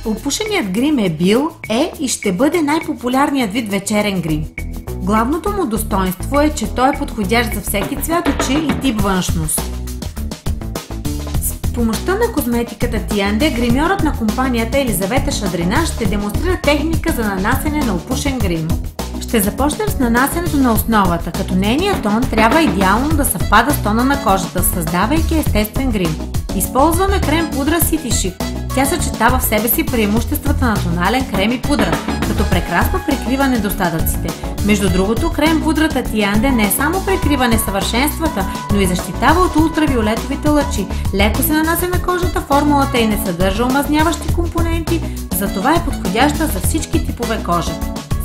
Опушеният грим е бил, и ще бъде най-популярният вид вечерен грим. Главното му достоинство е, че той е подходящ за всеки цвят очи и тип външност. С помощта на козметиката Tiande, гримьорът на компанията Елизавета Шадрина ще демонстрира техника за нанасене на опушен грим. Ще започнем с нанасенето на основата, като нейният тон трябва идеално да съвпада с тона на кожата, създавайки естествен грим. Използваме крем пудра City Chic. Тя съчетава в себе си преимуществата на тонален крем и пудра, като прекрасно прикрива недостатъците. Между другото, крем пудрата Tiande не само прикрива несъвършенствата, но и защитава от ултравиолетовите лъчи. Леко се нанася на кожата, формулата й не съдържа омазняващи компоненти, затова е подходяща за всички типове кожа.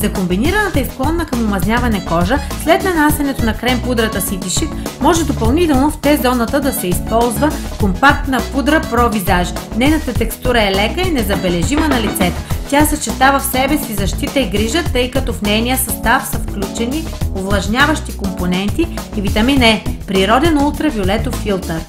За комбинираната и склонна към омазняване кожа, след нанасенето на крем пудрата City Chic, може допълнително в T-зоната да се използва компактна пудра Pro Visage. Нейната текстура е лека и незабележима на лицето. Тя съчетава в себе си защита и грижа, тъй като в нейния състав са включени увлажняващи компоненти и витамин Е, природен ултравиолетов филтър.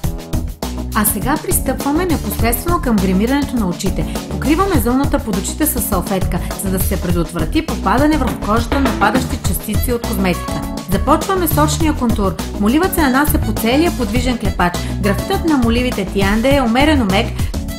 А сега пристъпваме непосредствено към гримирането на очите. Покриваме зоната под очите с салфетка, за да се предотврати попадане върху кожата на падащи частици от козметика. Започваме с очния контур. Моливът се нанася по целия подвижен клепач. Графитът на моливите Tiande е умерено мек,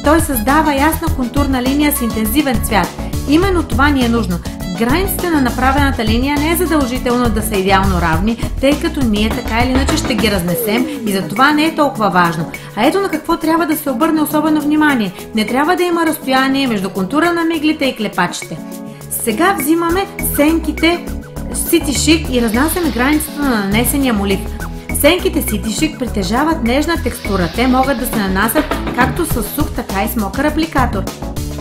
той създава ясна контурна линия с интензивен цвят. Именно това ни е нужно. Границите на направената линия не е задължително да са идеално равни, тъй като ние така или иначе ще ги разнесем и за това не е толкова важно. А ето на какво трябва да се обърне особено внимание. Не трябва да има разстояние между контура на миглите и клепачите. Сега взимаме сенките City Chic и разнасяме границата на нанесения молив. Сенките City Chic притежават нежна текстура. Те могат да се нанасят както с сух, така и с мокър апликатор.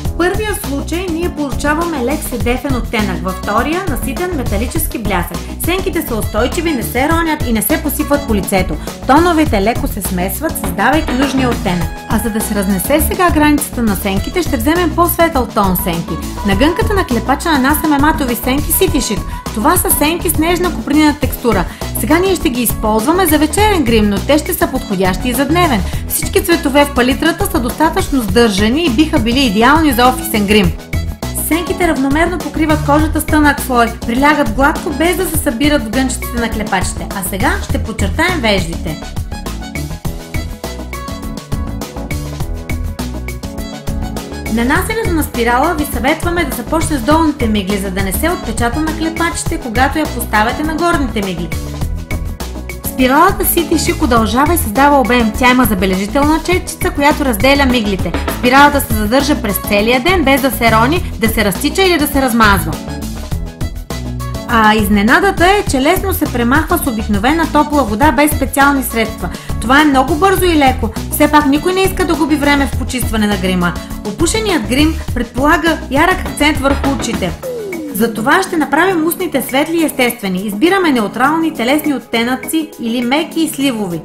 В първия случай ние получаваме лек седефен оттенък, във втория наситен металически блясък. Сенките са устойчиви, не се ронят и не се посипват по лицето. Тоновете леко се смесват, създавайки нужния оттенък. А за да се разнесе сега границата на сенките, ще вземем по-светъл тон сенки. На гънката на клепача нанасяме матови сенки City Chic. Това са сенки с нежна копринена текстура. Сега ние ще ги използваме за вечерен грим, но те ще са подходящи и за дневен. Всички цветове в палитрата са достатъчно сдържани и биха били идеални за офисен грим. Сенките равномерно покриват кожата с тънък слой, прилягат гладко без да се събират в гънчетите на клепачите. А сега ще подчертаем веждите. Нанасенето на спирала ви съветваме да започне с долните мигли, за да не се отпечата на клепачите, когато я поставяте на горните мигли. Спиралата City Chic удължава и създава обем. Тя има забележителна четчица, която разделя миглите. Спиралата се задържа през целия ден, без да се рони, да се разтича или да се размазва. А изненадата е, че лесно се премахва с обикновена топла вода без специални средства. Това е много бързо и леко. Все пак никой не иска да губи време в почистване на грима. Опушеният грим предполага ярък акцент върху очите. Затова ще направим устните светли и естествени. Избираме неутрални телесни оттенъци или меки и сливови.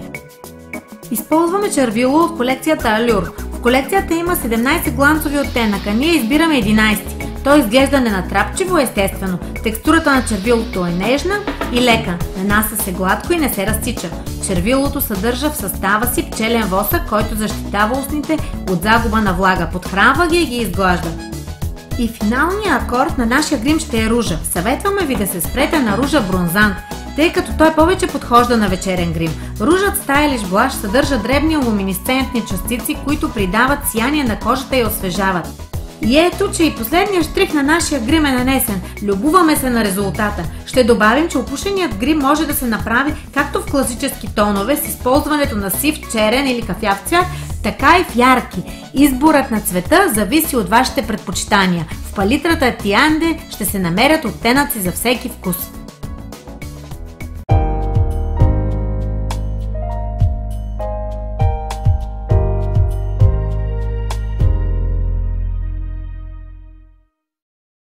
Използваме червило от колекцията Allure. В колекцията има 17 гланцови оттенъка. Ние избираме 11. То изглежда ненатрапчиво естествено. Текстурата на червилото е нежна и лека. Нанася се гладко и не се разтича. Червилото съдържа в състава си пчелен восък, който защитава устните от загуба на влага. Подхранва ги и ги изглажда. И финалният акорд на нашия грим ще е ружа. Съветваме ви да се спрете на ружа бронзант, тъй като той повече подхожда на вечерен грим. Ружът Stylish Blush съдържа дребни луминесцентни частици, които придават сияние на кожата и освежават. И ето, че и последният штрих на нашия грим е нанесен. Любуваме се на резултата. Ще добавим, че опушеният грим може да се направи както в класически тонове с използването на сив, черен или кафяв цвят, така и в ярки. Изборът на цвета зависи от вашите предпочитания. В палитрата Tiande ще се намерят оттенъци за всеки вкус.